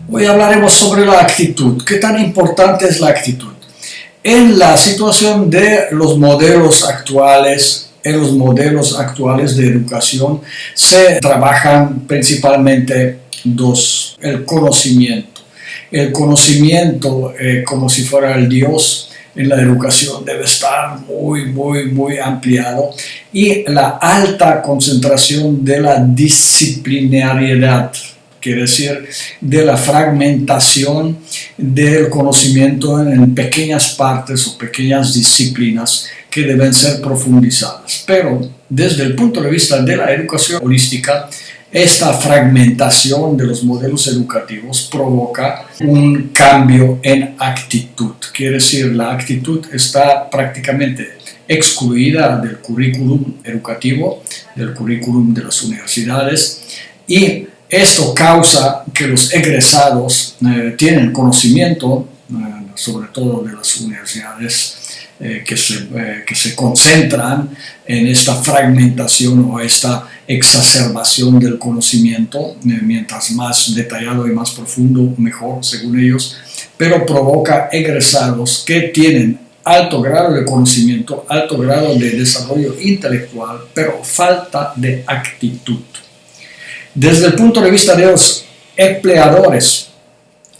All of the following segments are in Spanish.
Hoy hablaremos sobre la actitud. ¿Qué tan importante es la actitud? En la situación de los modelos actuales, en los modelos actuales de educación, se trabajan principalmente dos: el conocimiento. El conocimiento, como si fuera el Dios, en la educación debe estar muy ampliado, y la alta concentración de la disciplinariedad, quiere decir de la fragmentación del conocimiento en pequeñas partes o pequeñas disciplinas que deben ser profundizadas. Pero desde el punto de vista de la educación holística, esta fragmentación de los modelos educativos provoca un cambio en actitud. Quiere decir, la actitud está prácticamente excluida del currículum educativo, del currículum de las universidades, y esto causa que los egresados tienen conocimiento, sobre todo de las universidades, que se concentran en esta fragmentación o esta exacerbación del conocimiento. Mientras más detallado y más profundo, mejor, según ellos, pero provoca egresados que tienen alto grado de conocimiento, alto grado de desarrollo intelectual, pero falta de actitud. Desde el punto de vista de los empleadores,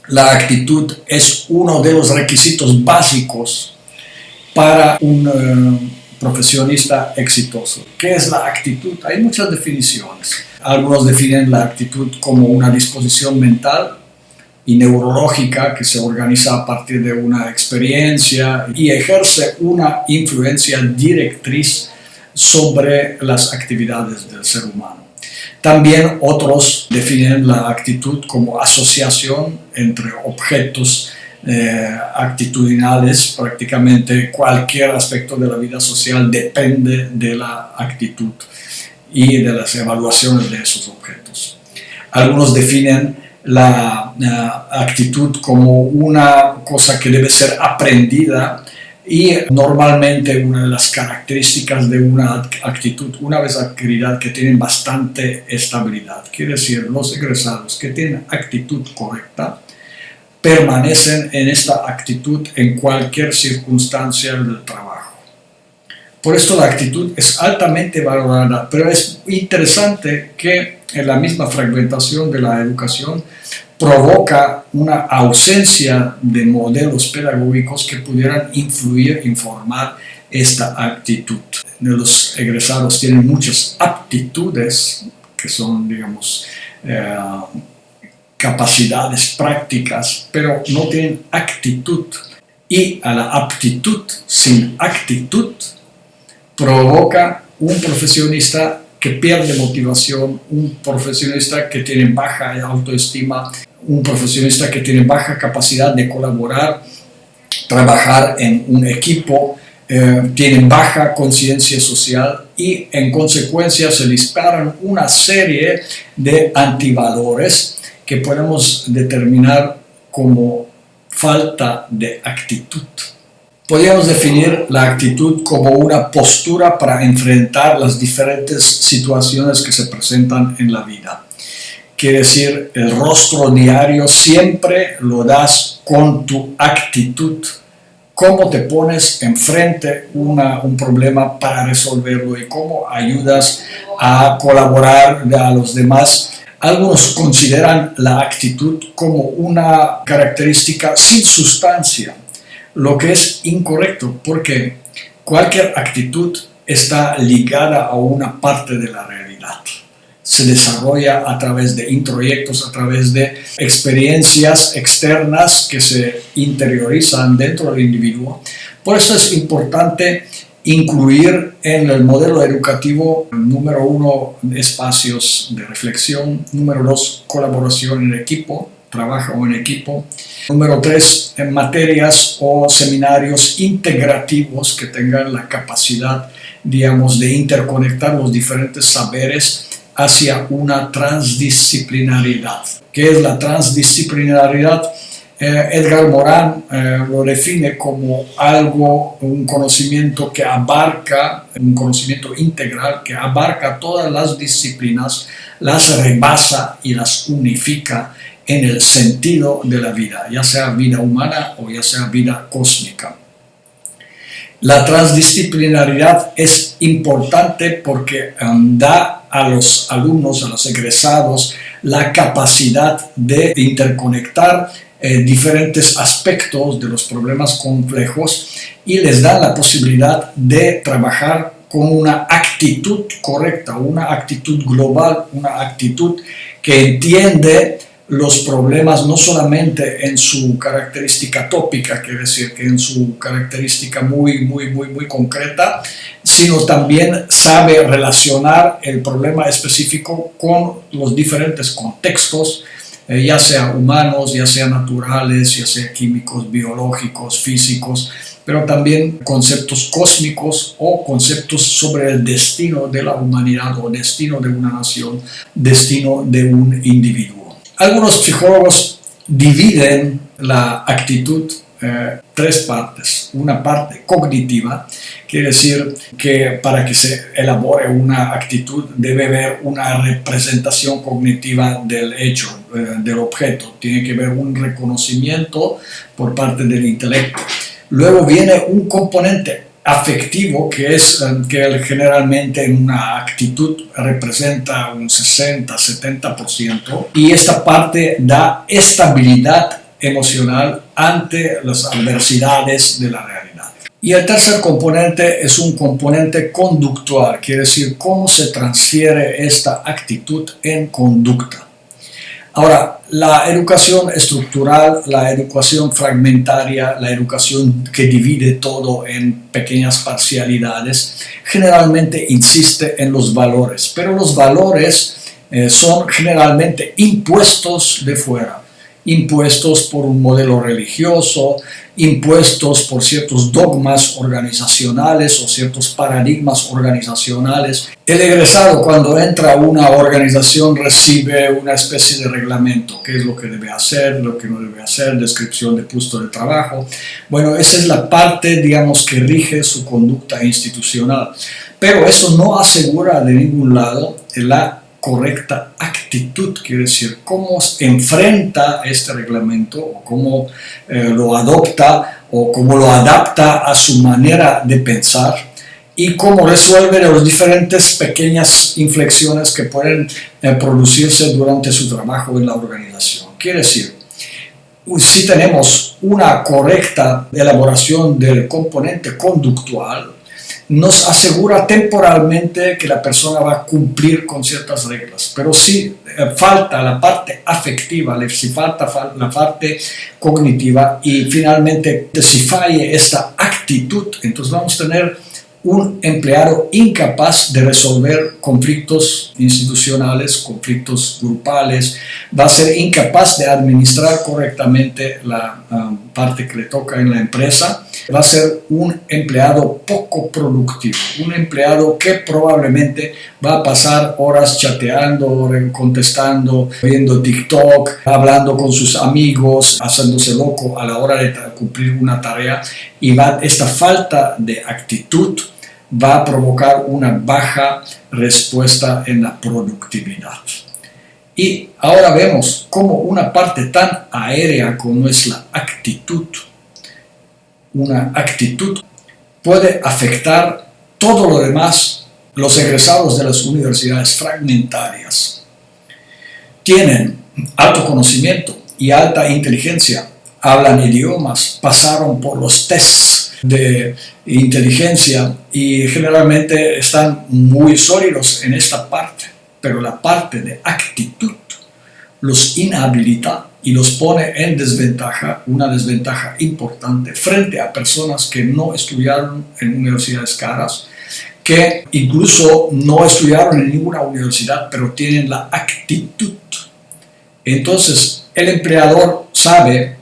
la actitud es uno de los requisitos básicos para un profesionista exitoso. ¿Qué es la actitud? Hay muchas definiciones. Algunos definen la actitud como una disposición mental y neurológica que se organiza a partir de una experiencia y ejerce una influencia directriz sobre las actividades del ser humano. También otros definen la actitud como asociación entre objetos actitudinales. Prácticamente cualquier aspecto de la vida social depende de la actitud y de las evaluaciones de esos objetos. Algunos definen la actitud como una cosa que debe ser aprendida, y normalmente una de las características de una actitud, una vez adquirida, que tienen bastante estabilidad. Quiere decir, los egresados que tienen actitud correcta permanecen en esta actitud en cualquier circunstancia del trabajo. Por esto la actitud es altamente valorada, pero es interesante que en la misma fragmentación de la educación provoca una ausencia de modelos pedagógicos que pudieran influir, informar esta actitud. Los egresados tienen muchas aptitudes que son, digamos, capacidades prácticas, pero no tienen actitud. Y a la aptitud sin actitud provoca un profesionista que pierde motivación, un profesionista que tiene baja autoestima, un profesionista que tiene baja capacidad de colaborar, trabajar en un equipo, tiene baja conciencia social, y en consecuencia se disparan una serie de antivalores que podemos determinar como falta de actitud. Podríamos definir la actitud como una postura para enfrentar las diferentes situaciones que se presentan en la vida. Quiere decir, el rostro diario siempre lo das con tu actitud. Cómo te pones enfrente un problema para resolverlo y cómo ayudas a colaborar a los demás. Algunos consideran la actitud como una característica sin sustancia, lo que es incorrecto, porque cualquier actitud está ligada a una parte de la realidad. Se desarrolla a través de introyectos, a través de experiencias externas que se interiorizan dentro del individuo. Por eso es importante incluir en el modelo educativo, número 1, espacios de reflexión; número 2, colaboración en equipo, trabajo en equipo; número 3, en materias o seminarios integrativos que tengan la capacidad, digamos, de interconectar los diferentes saberes hacia una transdisciplinariedad. ¿Qué es la transdisciplinariedad? Edgar Morin lo define como un conocimiento que abarca, un conocimiento integral que abarca todas las disciplinas, las rebasa y las unifica en el sentido de la vida, ya sea vida humana o ya sea vida cósmica. La transdisciplinaridad es importante porque da a los alumnos, a los egresados, la capacidad de interconectar diferentes aspectos de los problemas complejos y les da la posibilidad de trabajar con una actitud correcta, una actitud global, una actitud que entiende los problemas no solamente en su característica tópica, quiere decir que en su característica muy concreta, sino también sabe relacionar el problema específico con los diferentes contextos, ya sea humanos, ya sea naturales, ya sea químicos, biológicos, físicos, pero también conceptos cósmicos o conceptos sobre el destino de la humanidad o destino de una nación, destino de un individuo. Algunos psicólogos dividen la actitud en tres partes. Una parte cognitiva, quiere decir que para que se elabore una actitud debe haber una representación cognitiva del hecho, del objeto. Tiene que haber un reconocimiento por parte del intelecto. Luego viene un componente afectivo, que es que generalmente en una actitud representa un 60-70%, y esta parte da estabilidad emocional ante las adversidades de la realidad. Y el tercer componente es un componente conductual, quiere decir cómo se transfiere esta actitud en conducta. Ahora, la educación estructural, la educación fragmentaria, la educación que divide todo en pequeñas parcialidades, generalmente insiste en los valores, pero los valores son generalmente impuestos de fuera, impuestos por un modelo religioso, impuestos por ciertos dogmas organizacionales o ciertos paradigmas organizacionales. El egresado, cuando entra a una organización, recibe una especie de reglamento, qué es lo que debe hacer, lo que no debe hacer, descripción de puesto de trabajo. Bueno, esa es la parte, digamos, que rige su conducta institucional. Pero eso no asegura de ningún lado la correcta actitud, quiere decir cómo enfrenta este reglamento o cómo lo adopta o cómo lo adapta a su manera de pensar y cómo resuelve las diferentes pequeñas inflexiones que pueden producirse durante su trabajo en la organización. Quiere decir, si tenemos una correcta elaboración del componente conductual, nos asegura temporalmente que la persona va a cumplir con ciertas reglas, pero si falta la parte afectiva, si falta la parte cognitiva y finalmente si falle esta actitud, entonces vamos a tener un empleado incapaz de resolver conflictos institucionales, conflictos grupales, va a ser incapaz de administrar correctamente la parte que le toca en la empresa, va a ser un empleado poco productivo, un empleado que probablemente va a pasar horas chateando, contestando, viendo TikTok, hablando con sus amigos, haciéndose loco a la hora de cumplir una tarea, y esta falta de actitud va a provocar una baja respuesta en la productividad. Y ahora vemos cómo una parte tan aérea como es la actitud, una actitud puede afectar todo lo demás. Los egresados de las universidades fragmentarias tienen alto conocimiento y alta inteligencia, hablan idiomas, pasaron por los tests de inteligencia y generalmente están muy sólidos en esta parte, pero la parte de actitud los inhabilita y los pone en desventaja, una desventaja importante frente a personas que no estudiaron en universidades caras, que incluso no estudiaron en ninguna universidad, pero tienen la actitud. Entonces, el empleador sabe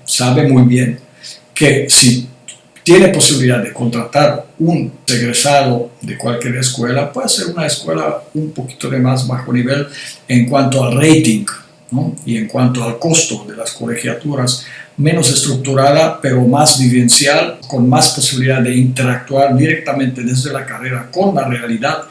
muy bien que si tiene posibilidad de contratar un egresado de cualquier escuela, puede ser una escuela un poquito de más bajo nivel en cuanto al rating, ¿no? Y en cuanto al costo de las colegiaturas, menos estructurada, pero más vivencial, con más posibilidad de interactuar directamente desde la carrera con la realidad,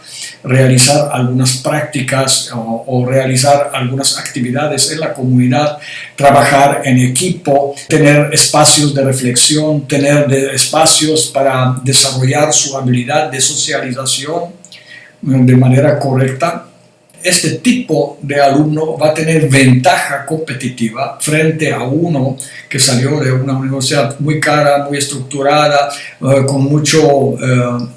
realizar algunas prácticas o realizar algunas actividades en la comunidad, trabajar en equipo, tener espacios de reflexión, tener espacios para desarrollar su habilidad de socialización de manera correcta. Este tipo de alumno va a tener ventaja competitiva frente a uno que salió de una universidad muy cara, muy estructurada, con mucho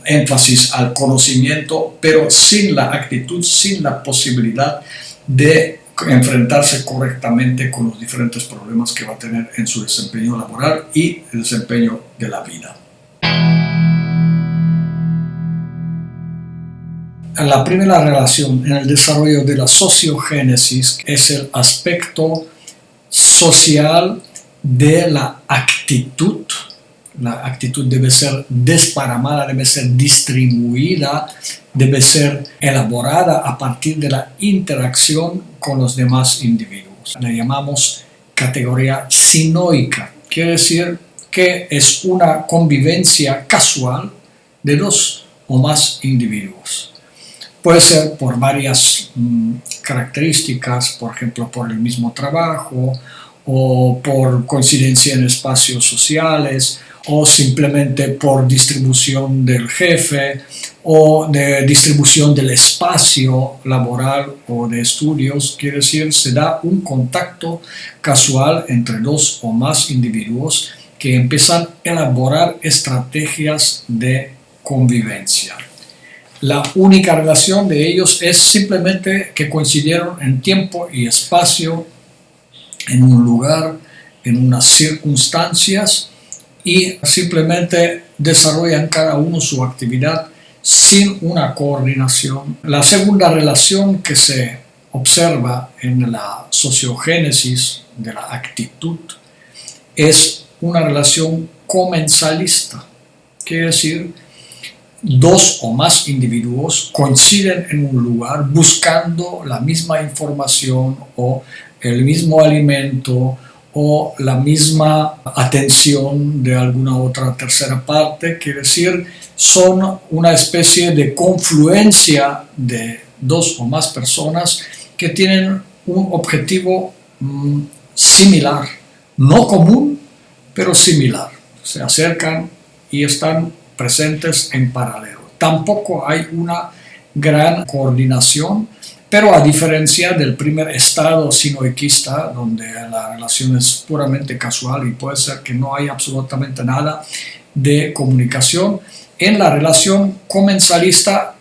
énfasis al conocimiento, pero sin la actitud, sin la posibilidad de enfrentarse correctamente con los diferentes problemas que va a tener en su desempeño laboral y el desempeño de la vida. La primera relación en el desarrollo de la sociogénesis es el aspecto social de la actitud. La actitud debe ser desparramada, debe ser distribuida, debe ser elaborada a partir de la interacción con los demás individuos. La llamamos categoría sinoica, quiere decir que es una convivencia casual de dos o más individuos. Puede ser por varias características, por ejemplo, por el mismo trabajo, o por coincidencia en espacios sociales, o simplemente por distribución del jefe, o de distribución del espacio laboral o de estudios. Quiere decir, se da un contacto casual entre dos o más individuos que empiezan a elaborar estrategias de convivencia. La única relación de ellos es simplemente que coincidieron en tiempo y espacio, en un lugar, en unas circunstancias, y simplemente desarrollan cada uno su actividad sin una coordinación. La segunda relación que se observa en la sociogénesis de la actitud es una relación comensalista, quiere decir, dos o más individuos coinciden en un lugar buscando la misma información o el mismo alimento o la misma atención de alguna otra tercera parte, quiere decir, son una especie de confluencia de dos o más personas que tienen un objetivo similar, no común, pero similar. Se acercan y están presentes en paralelo. Tampoco hay una gran coordinación, pero a diferencia del primer estado sinoiquista, donde la relación es puramente casual y puede ser que no hay absolutamente nada de comunicación, en la relación comensalista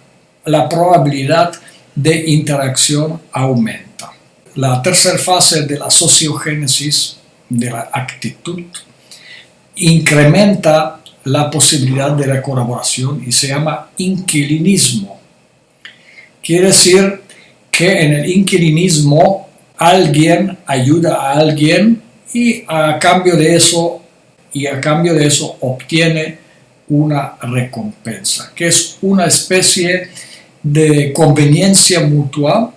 la probabilidad de interacción aumenta. La tercera fase de la sociogénesis de la actitud incrementa la posibilidad de la colaboración y se llama inquilinismo. Quiere decir que en el inquilinismo alguien ayuda a alguien y a cambio de eso obtiene una recompensa, que es una especie de conveniencia mutua.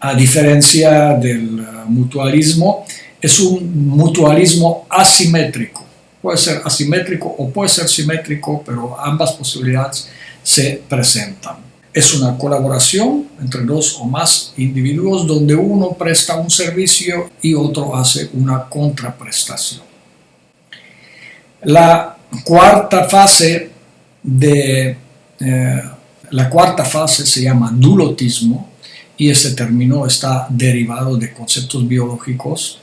A diferencia del mutualismo, es un mutualismo asimétrico. Puede ser asimétrico o puede ser simétrico, pero ambas posibilidades se presentan. Es una colaboración entre dos o más individuos donde uno presta un servicio y otro hace una contraprestación. La cuarta fase se llama dulotismo y ese término está derivado de conceptos biológicos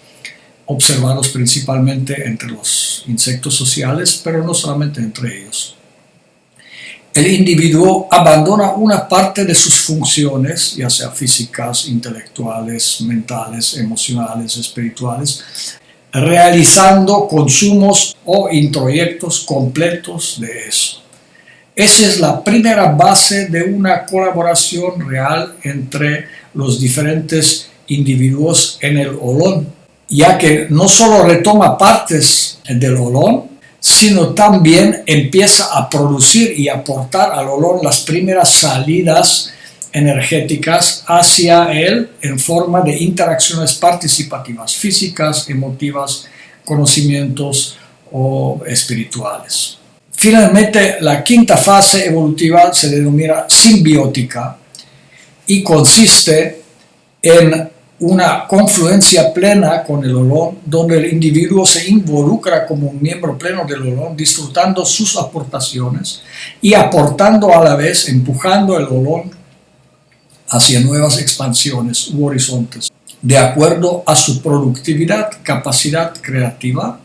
observados principalmente entre los insectos sociales, pero no solamente entre ellos. El individuo abandona una parte de sus funciones, ya sea físicas, intelectuales, mentales, emocionales, espirituales, realizando consumos o introyectos completos de eso. Esa es la primera base de una colaboración real entre los diferentes individuos en el olón, ya que no solo retoma partes del olón, sino también empieza a producir y aportar al olón las primeras salidas energéticas hacia él en forma de interacciones participativas, físicas, emotivas, conocimientos o espirituales. Finalmente, la quinta fase evolutiva se denomina simbiótica y consiste en una confluencia plena con el Olón, donde el individuo se involucra como un miembro pleno del Olón, disfrutando sus aportaciones y aportando a la vez, empujando el Olón hacia nuevas expansiones u horizontes, de acuerdo a su productividad, capacidad creativa,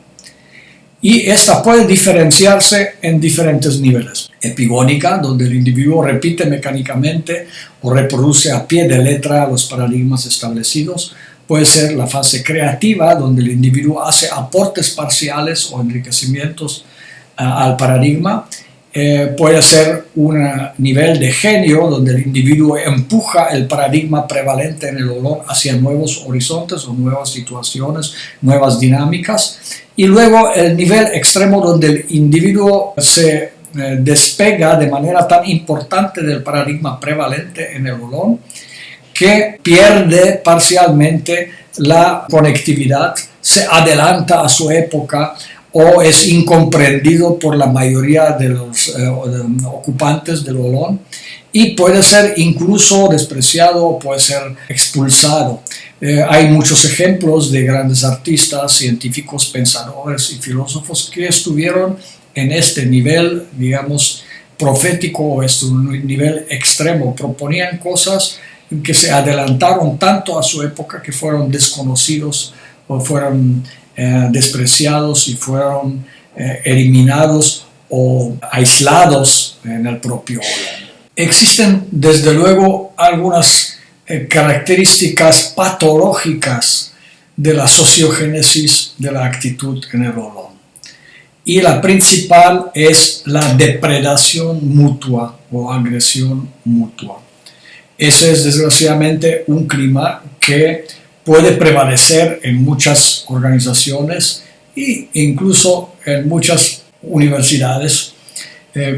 y esta puede diferenciarse en diferentes niveles. Epigónica, donde el individuo repite mecánicamente o reproduce a pie de letra los paradigmas establecidos. Puede ser la fase creativa, donde el individuo hace aportes parciales o enriquecimientos al paradigma. Puede ser un nivel de genio, donde el individuo empuja el paradigma prevalente en el Olón hacia nuevos horizontes o nuevas situaciones, nuevas dinámicas. Y luego el nivel extremo, donde el individuo se despega de manera tan importante del paradigma prevalente en el Olón que pierde parcialmente la conectividad, se adelanta a su época o es incomprendido por la mayoría de los ocupantes del Olón y puede ser incluso despreciado o puede ser expulsado. Hay muchos ejemplos de grandes artistas, científicos, pensadores y filósofos que estuvieron en este nivel, digamos, profético o este nivel extremo. Proponían cosas que se adelantaron tanto a su época que fueron desconocidos o fueron despreciados y fueron eliminados o aislados en el propio Olón. Existen desde luego algunas características patológicas de la sociogénesis de la actitud en el Olón. Y la principal es la depredación mutua o agresión mutua. Ese es desgraciadamente un clima que puede prevalecer en muchas organizaciones e incluso en muchas universidades,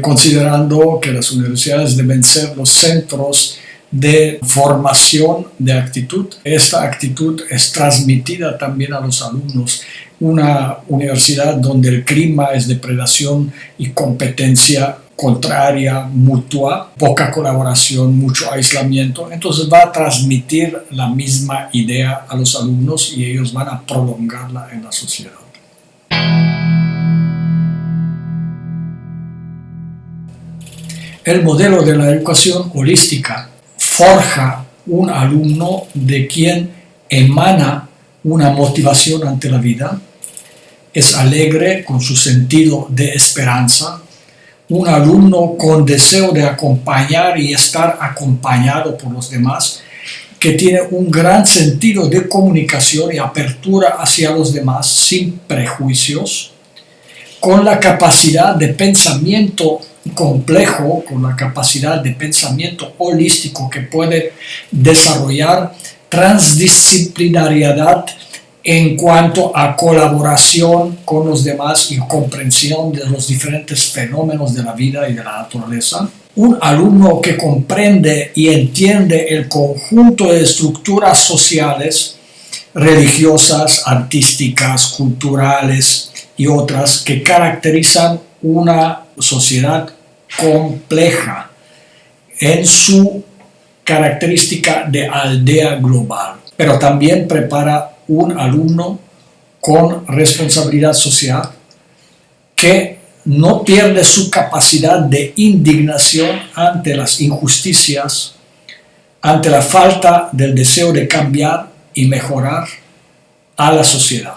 considerando que las universidades deben ser los centros de formación de actitud. Esta actitud es transmitida también a los alumnos. Una universidad donde el clima es depredación y competencia contraria, mutua, poca colaboración, mucho aislamiento, entonces va a transmitir la misma idea a los alumnos y ellos van a prolongarla en la sociedad. El modelo de la educación holística forja un alumno de quien emana una motivación ante la vida, es alegre con su sentido de esperanza, un alumno con deseo de acompañar y estar acompañado por los demás, que tiene un gran sentido de comunicación y apertura hacia los demás sin prejuicios, con la capacidad de pensamiento complejo, con la capacidad de pensamiento holístico que puede desarrollar transdisciplinariedad en cuanto a colaboración con los demás y comprensión de los diferentes fenómenos de la vida y de la naturaleza. Un alumno que comprende y entiende el conjunto de estructuras sociales, religiosas, artísticas, culturales y otras que caracterizan una sociedad compleja en su característica de aldea global, pero también prepara un alumno con responsabilidad social que no pierde su capacidad de indignación ante las injusticias, ante la falta del deseo de cambiar y mejorar a la sociedad.